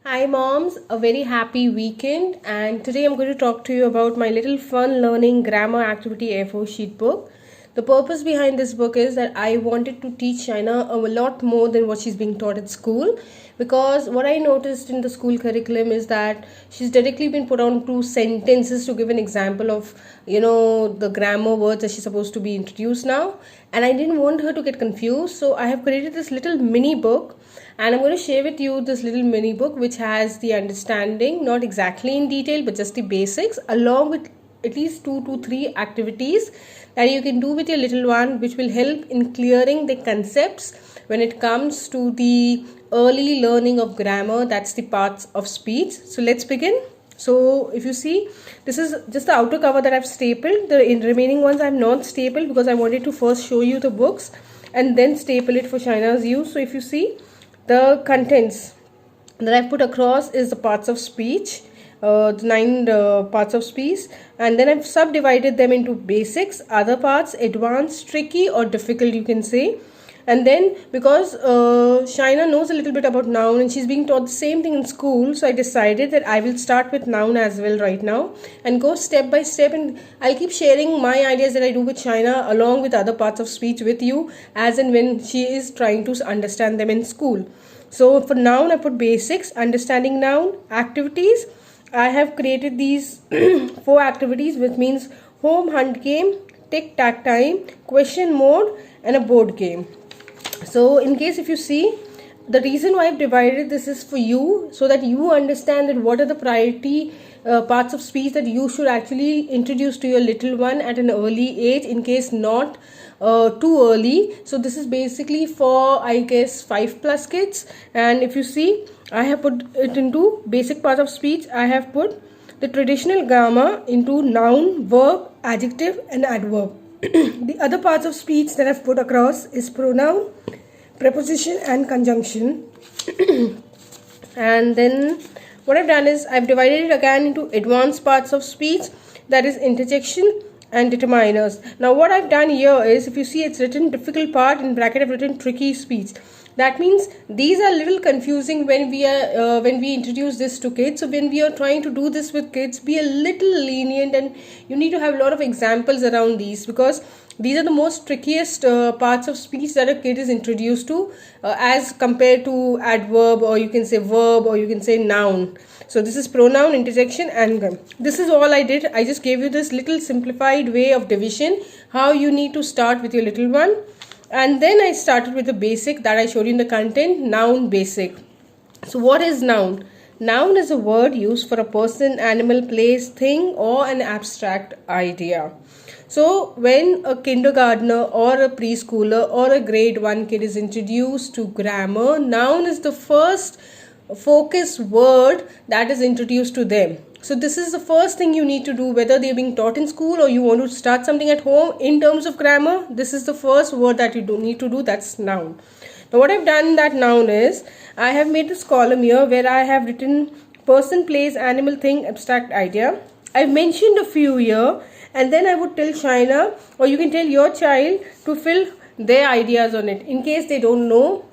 Hi moms, a very happy weekend, and today I'm going to talk to you about my little fun learning grammar activity A4 sheet book. The purpose behind this book is that I wanted to teach China a lot more than what she's being taught at school, because what I noticed in the school curriculum is that she's directly been put on to sentences to give an example of the grammar words that she's supposed to be introduced now, and I didn't want her to get confused, so I have created this little mini book. And I'm going to share with you this little mini book which has the understanding, not exactly in detail, but just the basics, along with at least 2 to 3 activities that you can do with your little one, which will help in clearing the concepts when it comes to the early learning of grammar. That's the parts of speech. So let's begin. So if you see, this is just the outer cover that I've stapled. The remaining ones I've not stapled because I wanted to first show you the books and then staple it for Shina's use. So if you see, the contents that I've put across is the parts of speech, the 9 parts of speech, and then I've subdivided them into basics, other parts, advanced, tricky or difficult, you can say. And then because Shina knows a little bit about noun and she's being taught the same thing in school, so I decided that I will start with noun as well right now and go step by step, and I'll keep sharing my ideas that I do with Shina along with other parts of speech with you as and when she is trying to understand them in school. So for noun I put basics, understanding noun, activities. I have created these 4 activities, which means home hunt game, tic tac time, question mode and a board game. So in case if you see, the reason why I've divided this is for you, so that you understand that what are the priority parts of speech that you should actually introduce to your little one at an early age, in case not too early. So this is basically for, I guess, 5+ kids. And if you see, I have put it into basic part of speech. I have put the traditional grammar into noun, verb, adjective and adverb. The other parts of speech that I've put across is pronoun, preposition and conjunction. And then what I've done is I've divided it again into advanced parts of speech, that is interjection and determiners. Now what I've done here is, if you see, it's written difficult part, in bracket I've written tricky speech. That means these are a little confusing when we introduce this to kids. So when we are trying to do this with kids, be a little lenient, and you need to have a lot of examples around these, because these are the most trickiest parts of speech that a kid is introduced to as compared to adverb, or you can say verb, or you can say noun. So this is pronoun, interjection and this is all I did. I just gave you this little simplified way of division, how you need to start with your little one. And then I started with the basic that I showed you in the content, noun basic. So what is noun? Noun is a word used for a person, animal, place, thing or an abstract idea. So when a kindergartner or a preschooler or a grade 1 kid is introduced to grammar, noun is the first focus word that is introduced to them. So this is the first thing you need to do, whether they're being taught in school or you want to start something at home in terms of grammar. This is the first word that you need to do, that's noun. Now what I've done in that noun is, I have made this column here where I have written person, place, animal, thing, abstract idea. I've mentioned a few here, and then I would tell Shina, or you can tell your child to fill their ideas on it. In case they don't know,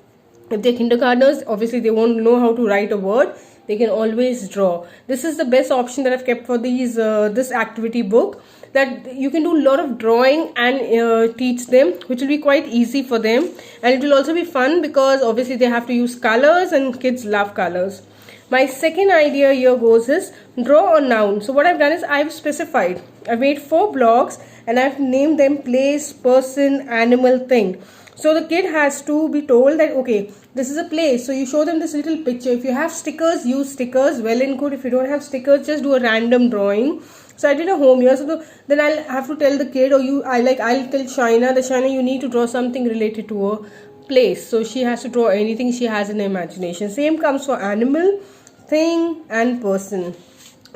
if they're kindergartners, obviously they won't know how to write a word, they can always draw. This is the best option that I've kept for these this activity book, that you can do a lot of drawing and teach them, which will be quite easy for them, and it will also be fun because obviously they have to use colors and kids love colors. My second idea here goes is draw a noun. So what I've done is I've specified, I've made 4 blocks and I've named them place, person, animal, thing. So the kid has to be told that, okay, this is a place. So you show them this little picture. If you have stickers, use stickers, well and good. If you don't have stickers, just do a random drawing. So I did a home here. So then I'll have to tell the kid, or I'll tell Shina, Shina, you need to draw something related to a place. So she has to draw anything she has in her imagination. Same comes for animal, thing and person.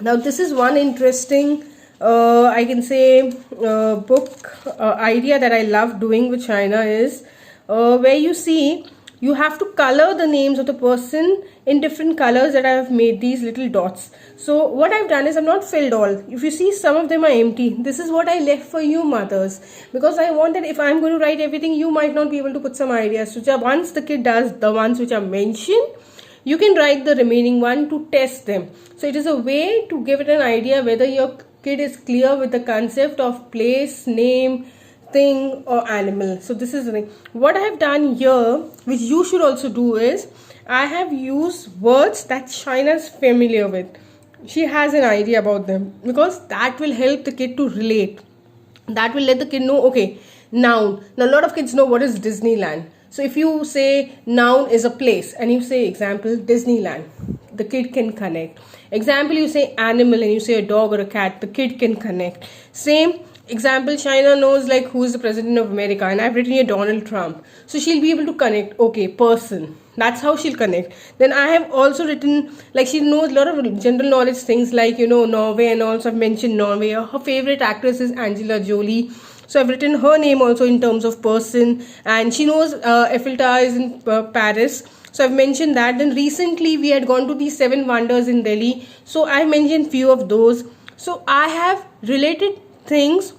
Now this is one interesting I can say book idea that I love doing with Shina is where you see you have to color the names of the person in different colors that I have made these little dots. So what I've done is I've not filled all. If you see, some of them are empty. This is what I left for you mothers, because I want that if I'm going to write everything, you might not be able to put some ideas. So once the kid does the ones which are mentioned, you can write the remaining one to test them. So it is a way to give it an idea whether your kid is clear with the concept of place, name, thing or animal. So this is the thing. What I have done here, which you should also do, is I have used words that Shaina is familiar with. She has an idea about them, because that will help the kid to relate. That will let the kid know, okay, noun. Now a lot of kids know what is Disneyland. So if you say noun is a place and you say example Disneyland, the kid can connect. Example, you say animal and you say a dog or a cat, the kid can connect. Same example, Shaina knows like who is the president of America, and I've written here Donald Trump. So she'll be able to connect, okay, person. That's how she'll connect. Then I have also written, like she knows a lot of general knowledge things like, Norway, and also I've mentioned Norway. Her favorite actress is Angela Jolie. So I've written her name also in terms of person, and she knows Eiffel Tower is in Paris. So I've mentioned that. Then recently we had gone to the 7 wonders in Delhi. So I mentioned few of those. So I have related things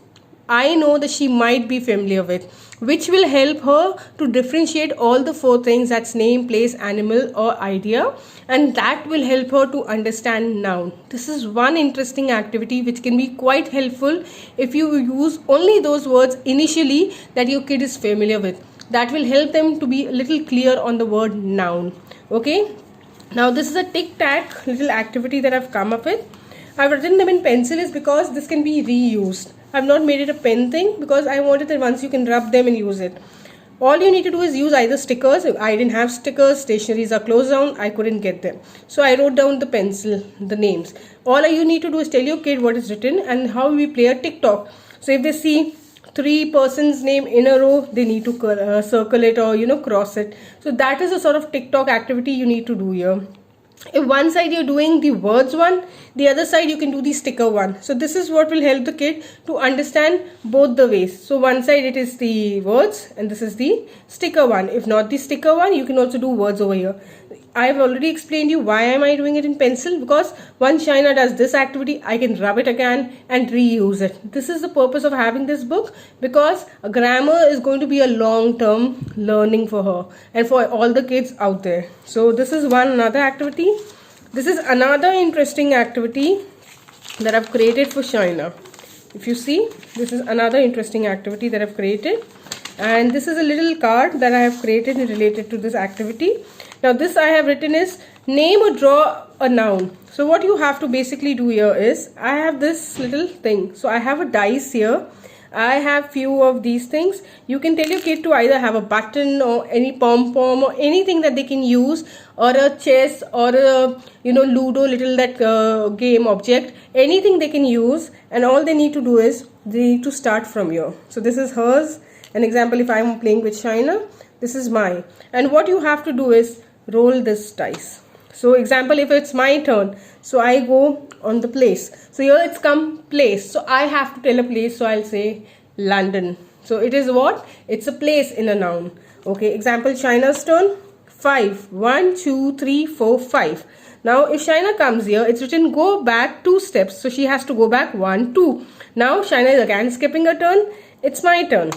I know that she might be familiar with, which will help her to differentiate all the 4 things, that's name, place, animal or idea, and that will help her to understand noun. This is one interesting activity which can be quite helpful if you use only those words initially that your kid is familiar with. That will help them to be a little clear on the word noun. Okay, now this is a tic tac little activity that I've come up with. I've written them in pencil is because this can be reused. I've not made it a pen thing because I wanted that once you can rub them and use it. All you need to do is use either stickers. I didn't have stickers, stationaries are closed down, I couldn't get them. So I wrote down the pencil, the names. All you need to do is tell your kid what is written and how we play a TikTok. So if they see 3 persons' name in a row, they need to circle it or cross it. So that is a sort of TikTok activity you need to do here. If one side you're doing the words one, the other side you can do the sticker one. So this is what will help the kid to understand both the ways. So one side it is the words and this is the sticker one. If not the sticker one, you can also do words over here. I have already explained you why am I doing it in pencil, because once Shaina does this activity, I can rub it again and reuse it. This is the purpose of having this book, because a grammar is going to be a long-term learning for her and for all the kids out there. So this is another activity. This is another interesting activity that I've created for Shaina. If you see, this is another interesting activity that I've created, and this is a little card that I have created related to this activity. Now this I have written is name or draw a noun. So what you have to basically do here is, I have this little thing. So I have a dice here. I have few of these things. You can tell your kid to either have a button or any pom-pom or anything that they can use, or a chess or a Ludo little that game object, anything they can use, and all they need to do is they need to start from here. So this is hers. An example, if I am playing with Shaina, this is mine, and what you have to do is roll this dice. So example, if it's my turn, so I go on the place. So here it's come place. So I have to tell a place. So I'll say London. So it is what? It's a place in a noun. Okay, example, Shaina's turn. 5. 1, 2, 3, 4, 5. Now if Shaina comes here, it's written go back 2 steps. So she has to go back 1, 2. Now Shaina is again skipping a turn. It's my turn.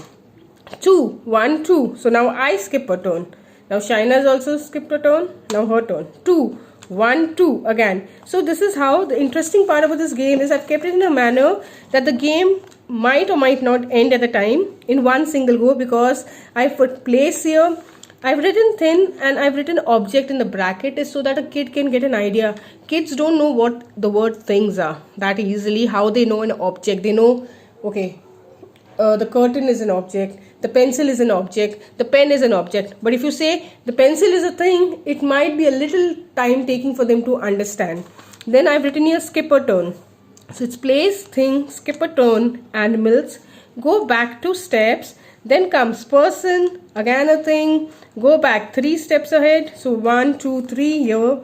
2, 1, 2. So now I skip a turn. Now Shaina has also skipped a turn. Now her turn. 2, 1, 2 again. So this is how the interesting part about this game is, I've kept it in a manner that the game might or might not end at the time in one single go, because I've put place here. I've written thin and I've written object in the bracket is so that a kid can get an idea. Kids don't know what the word things are that easily. How they know an object? They know, okay, the curtain is an object, the pencil is an object, the pen is an object. But if you say the pencil is a thing, it might be a little time taking for them to understand. Then I've written here skip a turn. So it's place, thing, skip a turn, animals, go back 2 steps, then comes person, again a thing, go back 3 steps ahead. So 1, 2, 3 here.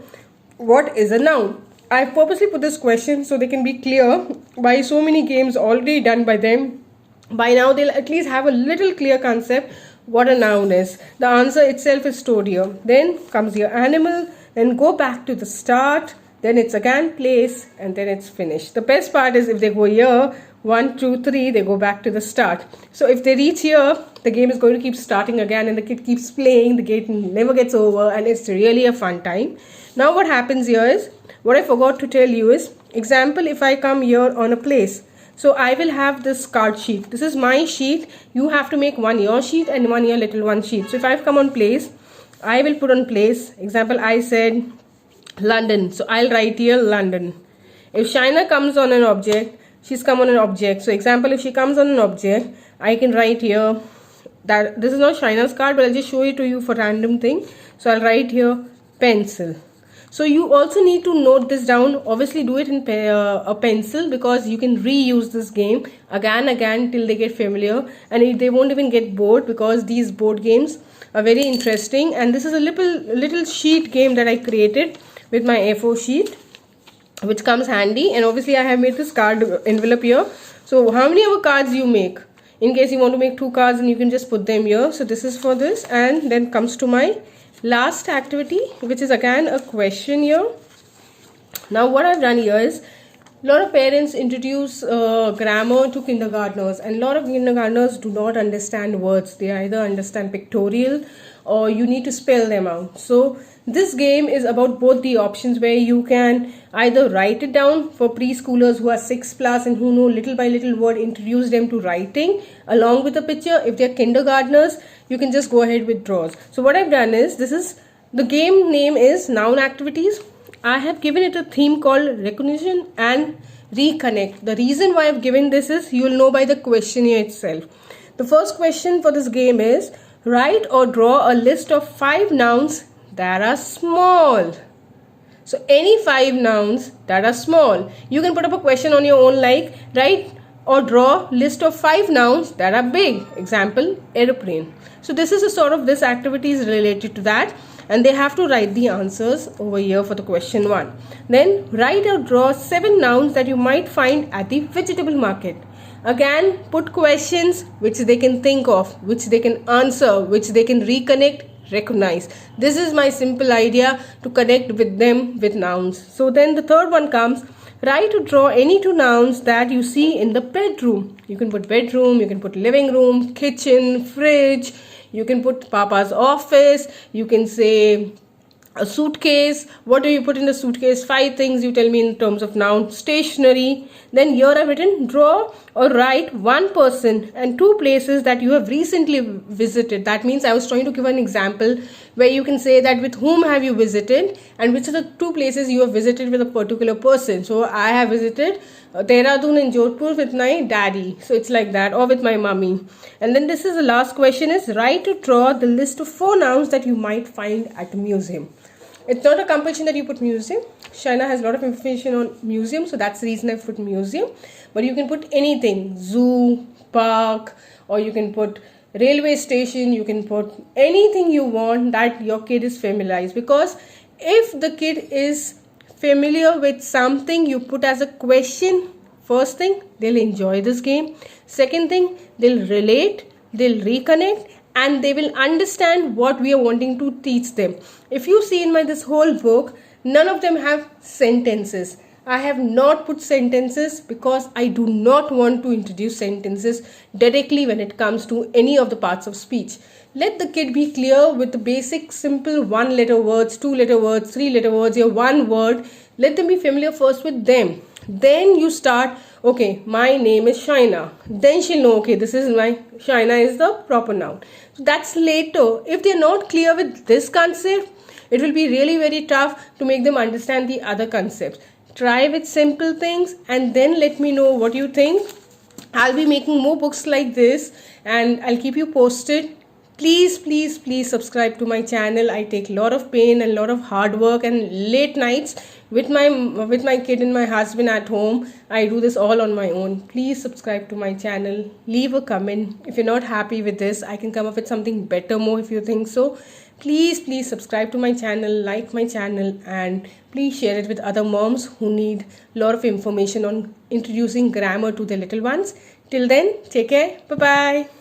What is a noun? I've purposely put this question so they can be clear by so many games already done by them. By now they'll at least have a little clear concept what a noun is. The answer itself is stored here. Then comes your animal, then go back to the start, then it's again place, and then it's finished. The best part is if they go here 1, 2, 3, they go back to the start. So if they reach here, the game is going to keep starting again, and the kid keeps playing. The game never gets over, and it's really a fun time. Now what happens here is, what I forgot to tell you is, example, if I come here on a place, so I will have this card sheet. This is my sheet. You have to make one your sheet and one your little one sheet. So if I've come on place, I will put on place. Example, I said London. So I'll write here London. If Shaina comes on an object, she's come on an object. So example, if she comes on an object, I can write here that this is not Shaina's card, but I'll just show it to you for random thing. So I'll write here pencil. So you also need to note this down. Obviously do it in a pencil, because you can reuse this game again till they get familiar, and they won't even get bored, because these board games are very interesting. And this is a little sheet game that I created with my A4 sheet, which comes handy. And obviously I have made this card envelope here. So how many ever cards you make, in case you want to make 2 cards, and you can just put them here. So this is for this, and then comes to my last activity, which is again a question here. Now what I've done here is, a lot of parents introduce grammar to kindergartners, and a lot of kindergartners do not understand words. They either understand pictorial, or you need to spell them out. So this game is about both the options, where you can either write it down for preschoolers who are 6+ and who know little by little word, introduce them to writing along with the picture. If they're kindergartners, you can just go ahead with draws. So what I've done is, the game name is Noun Activities. I have given it a theme called Recognition and Reconnect. The reason why I've given this is, you will know by the questionnaire itself. The first question for this game is, write or draw a list of 5 nouns that are small. So any 5 nouns that are small. You can put up a question on your own, like write or draw list of 5 nouns that are big. Example, aeroplane. So this is a sort of, this activity is related to that, and they have to write the answers over here for the question 1. Then write or draw 7 nouns that you might find at the vegetable market. Again, put questions which they can think of, which they can answer, which they can reconnect, recognize. This is my simple idea to connect with them with nouns. So then the third one comes, write or draw any 2 nouns that you see in the bedroom. You can put bedroom, you can put living room, kitchen, fridge, you can put Papa's office, you can say a suitcase. What do you put in the suitcase? 5 things you tell me in terms of noun. Stationery. Then here I've written, draw or write 1 person and 2 places that you have recently visited. That means I was trying to give an example where you can say that with whom have you visited, and which are the 2 places you have visited with a particular person. So I have visited Dehradun and Jodhpur with my daddy. So it's like that, or with my mummy. And then this is the last question, is write or draw the list of 4 nouns that you might find at a museum. It's not a compulsion that you put museum. Shaina has a lot of information on museum, so that's the reason I've put museum. But you can put anything, zoo, park, or you can put railway station, you can put anything you want that your kid is familiarized. Because if the kid is familiar with something you put as a question, first thing, they'll enjoy this game. Second thing, they'll relate, they'll reconnect, and they will understand what we are wanting to teach them. If you see in my this whole book, none of them have sentences. I have not put sentences because I do not want to introduce sentences directly when it comes to any of the parts of speech. Let the kid be clear with the basic simple 1-letter words, 2-letter words, 3-letter words, your 1 word. Let them be familiar first with them. Then you start, okay, my name is Shaina. Then she'll know, okay, this is my, Shaina is the proper noun. So that's later. If they're not clear with this concept, it will be really very tough to make them understand the other concepts. Try with simple things and then let me know what you think. I'll be making more books like this and I'll keep you posted. Please, please, please subscribe to my channel. I take a lot of pain and a lot of hard work and late nights with my kid and my husband at home. I do this all on my own. Please subscribe to my channel. Leave a comment. If you're not happy with this, I can come up with something better more if you think so. Please, please subscribe to my channel, like my channel, and please share it with other moms who need a lot of information on introducing grammar to their little ones. Till then, take care. Bye-bye.